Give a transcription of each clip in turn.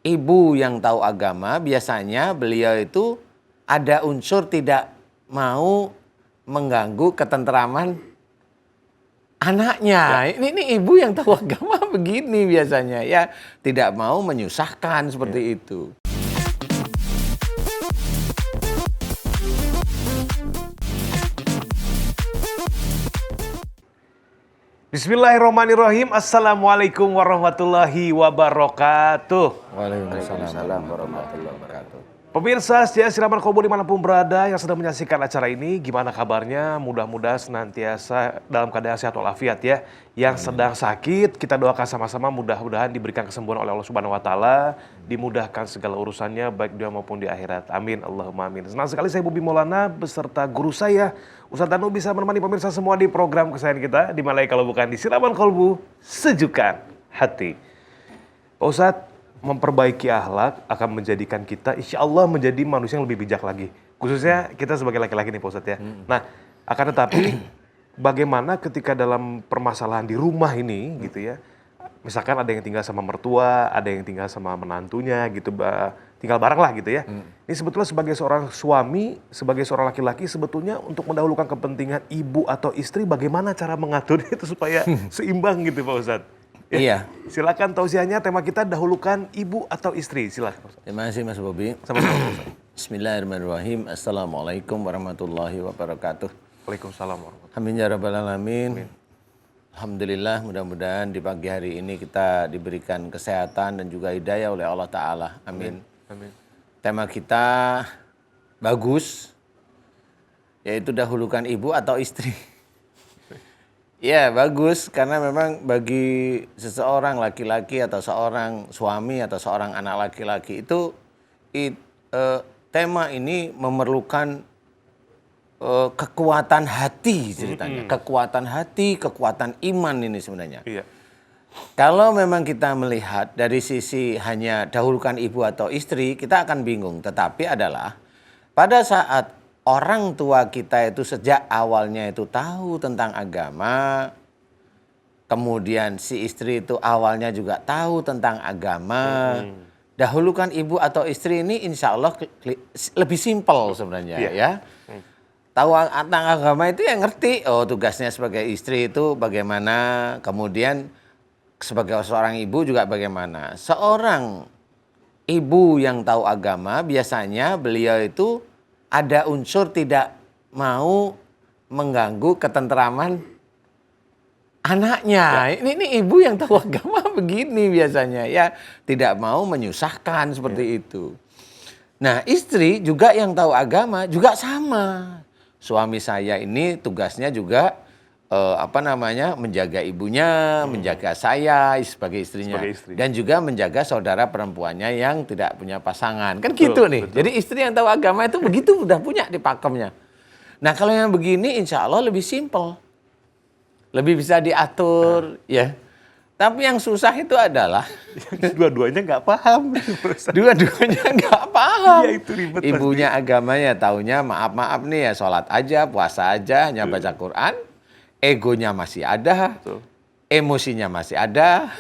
ibu yang tahu agama, biasanya beliau itu ada unsur tidak mau mengganggu ketentraman anaknya. Ini ibu yang tahu agama begini biasanya, ya tidak mau menyusahkan seperti itu. Bismillahirrahmanirrahim. Assalamualaikum warahmatullahi wabarakatuh. Waalaikumsalam warahmatullahi wabarakatuh. Pemirsa setia Siraman Kolbu dimanapun berada yang sedang menyaksikan acara ini, gimana kabarnya? Mudah-mudahan senantiasa dalam keadaan sehat walafiat ya. Yang sedang sakit, kita doakan sama-sama mudah-mudahan diberikan kesembuhan oleh Allah Subhanahu wa taala, dimudahkan segala urusannya baik dunia maupun di akhirat. Amin Allahumma amin. Senang sekali saya Bobi Maulana beserta guru saya Ustadz Danu bisa menemani pemirsa semua di program kesayangan kita, di mana kalau bukan di Siraman Kolbu, Sejukan Hati. Pak Ustadz, memperbaiki akhlak akan menjadikan kita insya Allah menjadi manusia yang lebih bijak lagi. Khususnya kita sebagai laki-laki nih Pak Ustadz ya. Nah, akan tetapi bagaimana ketika dalam permasalahan di rumah ini gitu ya. Misalkan ada yang tinggal sama mertua, ada yang tinggal sama menantunya gitu, tinggal bareng lah gitu ya. Ini sebetulnya sebagai seorang suami, sebagai seorang laki-laki sebetulnya untuk mendahulukan kepentingan ibu atau istri, bagaimana cara mengatur itu supaya seimbang gitu Pak Ustadz. Ya, Iya. Silakan tausiahnya, tema kita dahulukan ibu atau istri. Silakan. Terima kasih Mas Bobi. Sama-sama. Bismillahirrahmanirrahim. Assalamualaikum warahmatullahi wabarakatuh. Waalaikumsalam warahmatullahi Amin ya rabbal alamin. Alhamdulillah, mudah-mudahan di pagi hari ini kita diberikan kesehatan dan juga hidayah oleh Allah Ta'ala. Amin. Amin. Tema kita bagus, yaitu dahulukan ibu atau istri. Ya bagus, karena memang bagi seseorang laki-laki atau seorang suami atau seorang anak laki-laki itu tema ini memerlukan kekuatan hati ceritanya. Kekuatan hati, kekuatan iman ini sebenarnya. Iya. Kalau memang kita melihat dari sisi hanya dahulukan ibu atau istri, kita akan bingung. Tetapi adalah pada saat orang tua kita itu sejak awalnya itu tahu tentang agama, kemudian si istri itu awalnya juga tahu tentang agama, dahulukan ibu atau istri ini insya Allah lebih simpel sebenarnya ya. Tahu tentang agama itu yang ngerti, oh tugasnya sebagai istri itu bagaimana, kemudian sebagai seorang ibu juga bagaimana. Seorang ibu yang tahu agama biasanya beliau itu ada unsur tidak mau mengganggu ketentraman anaknya. Ini ibu yang tahu agama begini biasanya ya, tidak mau menyusahkan seperti itu. Nah, istri juga yang tahu agama juga sama. Suami saya ini tugasnya juga menjaga ibunya, menjaga saya sebagai istrinya, dan juga menjaga saudara perempuannya yang tidak punya pasangan. Kan gitu nih. Betul. Jadi istri yang tahu agama itu begitu udah punya di pakemnya. Nah kalau yang begini insya Allah lebih simpel, lebih bisa diatur ya. Tapi yang susah itu adalah dua-duanya nggak paham. Dua-duanya nggak paham. Ya, itu ribet. Ibunya agamanya taunya maaf nih ya, sholat aja, puasa aja, hanya baca Quran. Egonya masih ada, emosinya masih ada,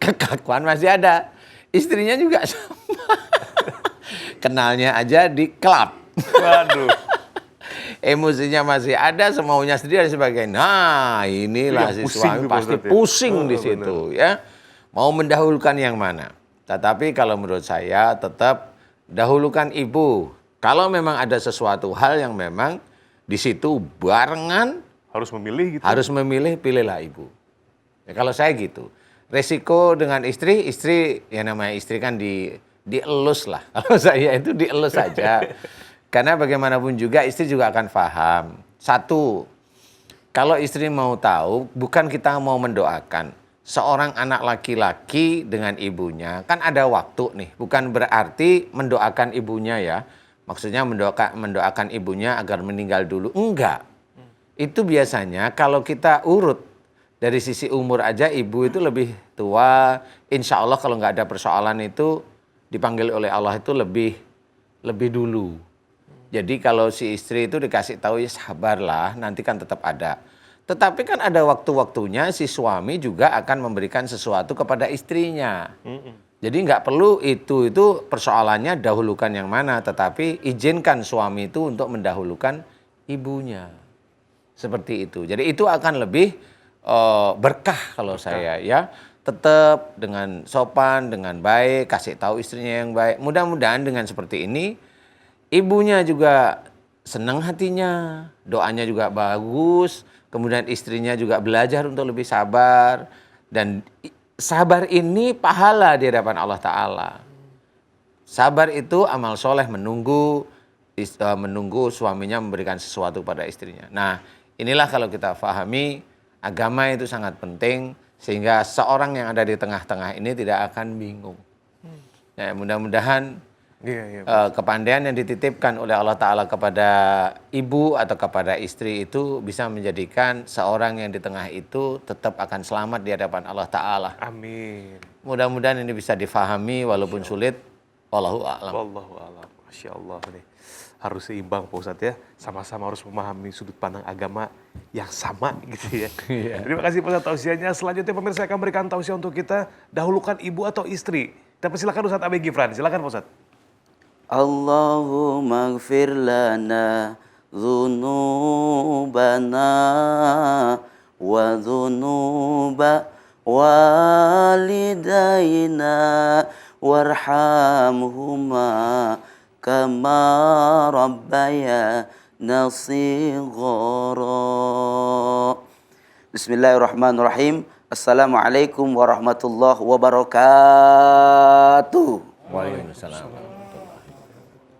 kekakuan masih ada. Istrinya juga sama. Kenalnya aja di klub. Waduh. Emosinya masih ada, semaunya sendiri dan sebagainya. Nah, inilah si suami pasti pusing di situ ya. Mau mendahulukan yang mana? Tetapi kalau menurut saya tetap dahulukan ibu. Kalau memang ada sesuatu hal yang memang di situ barengan, harus memilih gitu. Harus memilih, pilihlah ibu. Ya, kalau saya gitu. Resiko dengan istri ya namanya istri kan dielus lah. Kalau saya itu dielus saja. Karena bagaimanapun juga istri juga akan paham. Satu, kalau istri mau tahu, bukan kita mau mendoakan. Seorang anak laki-laki dengan ibunya, kan ada waktu nih. Bukan berarti mendoakan ibunya ya. Maksudnya mendoakan ibunya agar meninggal dulu. Enggak. Itu biasanya kalau kita urut dari sisi umur aja ibu itu lebih tua. Insya Allah kalau nggak ada persoalan itu dipanggil oleh Allah itu lebih dulu. Jadi kalau si istri itu dikasih tahu ya sabarlah, nanti kan tetap ada. Tetapi kan ada waktu-waktunya si suami juga akan memberikan sesuatu kepada istrinya. Jadi nggak perlu itu persoalannya dahulukan yang mana, tetapi izinkan suami itu untuk mendahulukan ibunya. Seperti itu. Jadi itu akan lebih berkah kalau saya ya. Tetap dengan sopan, dengan baik, kasih tahu istrinya yang baik. Mudah-mudahan dengan seperti ini ibunya juga senang hatinya, doanya juga bagus, kemudian istrinya juga belajar untuk lebih sabar dan sabar ini pahala di hadapan Allah Ta'ala. Sabar itu amal soleh menunggu suaminya memberikan sesuatu pada istrinya. Nah, inilah kalau kita pahami agama itu sangat penting sehingga seorang yang ada di tengah-tengah ini tidak akan bingung. Ya, mudah-mudahan kepandaian yang dititipkan oleh Allah Ta'ala kepada ibu atau kepada istri itu bisa menjadikan seorang yang di tengah itu tetap akan selamat di hadapan Allah Ta'ala. Amin. Mudah-mudahan ini bisa difahami walaupun sulit. Wallahu a'lam. Wallahu a'lam. Masya Allah nih. Harus seimbang Pak Ustadz ya. Sama-sama harus memahami sudut pandang agama yang sama gitu ya. Terima kasih Pak Ustadz tausiahnya. Selanjutnya pemirsa akan berikan tausiah untuk kita. Dahulukan ibu atau istri. Tapi silakan Ustadz Abe Gifran. Silakan Pak Ustadz. Allahumma gfir lana dhunubana wa dhunuba walidayna warhamhuma kama rabbayana shighara. Bismillahirrahmanirrahim. Assalamualaikum warahmatullahi wabarakatuh. Waalaikumsalam.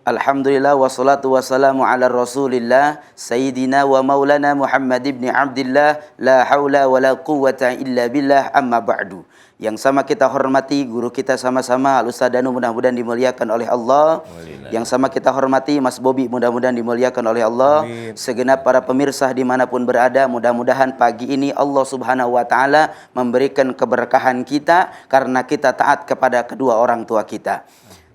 Alhamdulillah wassalatu wassalamu ala rasulillah Sayyidina wa maulana Muhammad ibn Abdillah La hawla wa la quwwata illa billah amma ba'du. Yang sama kita hormati guru kita sama-sama Al-Ustaz Danu, mudah-mudahan dimuliakan oleh Allah. Yang sama kita hormati Mas Bobi, mudah-mudahan dimuliakan oleh Allah. Amin. Segenap para pemirsa dimanapun berada, mudah-mudahan pagi ini Allah subhanahu wa ta'ala memberikan keberkahan kita karena kita taat kepada kedua orang tua kita.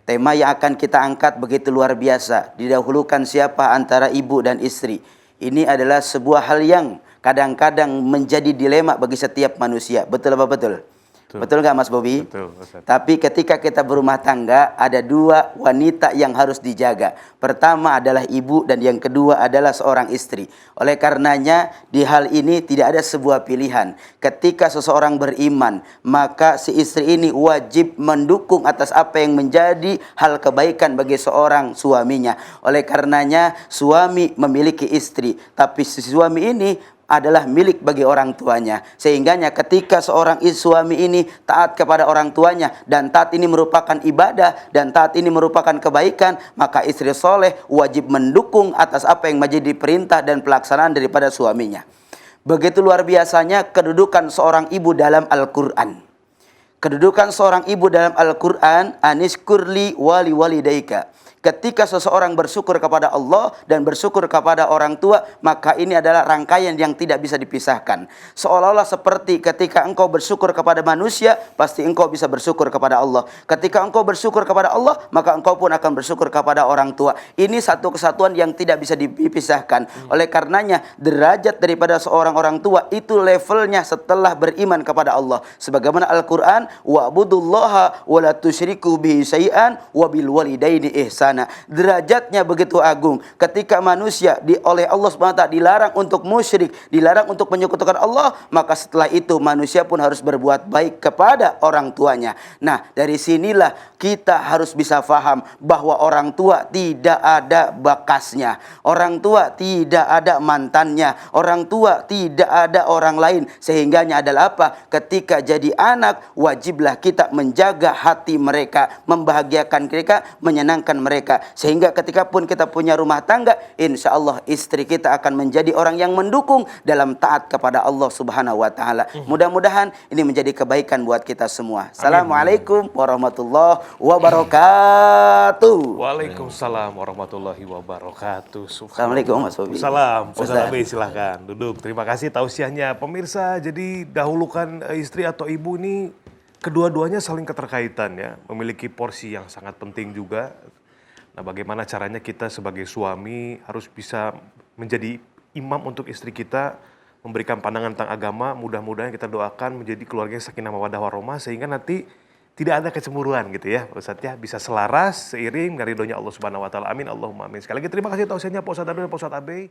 Tema yang akan kita angkat begitu luar biasa. Didahulukan siapa antara ibu dan istri. Ini adalah sebuah hal yang kadang-kadang menjadi dilema bagi setiap manusia. Betul apa betul? Betul nggak Mas Bobi? Betul, Ustaz. Tapi ketika kita berumah tangga, ada dua wanita yang harus dijaga. Pertama adalah ibu dan yang kedua adalah seorang istri. Oleh karenanya, di hal ini tidak ada sebuah pilihan. Ketika seseorang beriman, maka si istri ini wajib mendukung atas apa yang menjadi hal kebaikan bagi seorang suaminya. Oleh karenanya, suami memiliki istri. Tapi si suami ini adalah milik bagi orang tuanya. Sehingganya ketika seorang suami ini taat kepada orang tuanya dan taat ini merupakan ibadah dan taat ini merupakan kebaikan, maka istri soleh wajib mendukung atas apa yang menjadi perintah dan pelaksanaan daripada suaminya. Begitu luar biasanya kedudukan seorang ibu dalam Al-Quran. Kedudukan seorang ibu dalam Al-Quran, aniskurli wali walidaika. Ketika seseorang bersyukur kepada Allah dan bersyukur kepada orang tua, maka ini adalah rangkaian yang tidak bisa dipisahkan. Seolah-olah seperti ketika engkau bersyukur kepada manusia, pasti engkau bisa bersyukur kepada Allah. Ketika engkau bersyukur kepada Allah, maka engkau pun akan bersyukur kepada orang tua. Ini satu kesatuan yang tidak bisa dipisahkan. Oleh karenanya, derajat daripada seorang orang tua itu levelnya setelah beriman kepada Allah. Sebagaimana Al-Quran, wa'budullaha wa la tusyriku bihi syai'an wa bil walidaini ihsana. Derajatnya begitu agung. Ketika manusia oleh Allah SWT dilarang untuk musyrik, dilarang untuk menyekutukan Allah, maka setelah itu manusia pun harus berbuat baik kepada orang tuanya. Nah, dari sinilah kita harus bisa faham bahwa orang tua tidak ada bakasnya. Orang tua tidak ada mantannya. Orang tua tidak ada orang lain. Sehingganya adalah apa? Ketika jadi anak, wajiblah kita menjaga hati mereka, membahagiakan mereka, menyenangkan mereka. Sehingga ketika pun kita punya rumah tangga, insya Allah istri kita akan menjadi orang yang mendukung dalam taat kepada Allah subhanahu wa ta'ala. Mudah-mudahan ini menjadi kebaikan buat kita semua. Assalamualaikum warahmatullahi wabarakatuh. Waalaikumsalam warahmatullahi wabarakatuh. Assalamualaikum Mas Bobi. Salam. Ustaz Ustaz. Abe silahkan duduk. Terima kasih tausiahnya. Pemirsa, jadi dahulukan istri atau ibu ini kedua-duanya saling keterkaitan ya. Memiliki porsi yang sangat penting juga. Nah, bagaimana caranya kita sebagai suami harus bisa menjadi imam untuk istri kita, memberikan pandangan tentang agama. Mudah-mudahan kita doakan menjadi keluarga yang sakinah mawaddah warahmah, sehingga nanti tidak ada kecemburuan gitu ya Pak Ustadz ya, bisa selaras seiring dari ridhonya Allah Subhanahu wa taala. Amin Allahumma amin. Sekali lagi terima kasih tausiahnya Pak Ustadz Abdul dan Pak Ustadz Abe.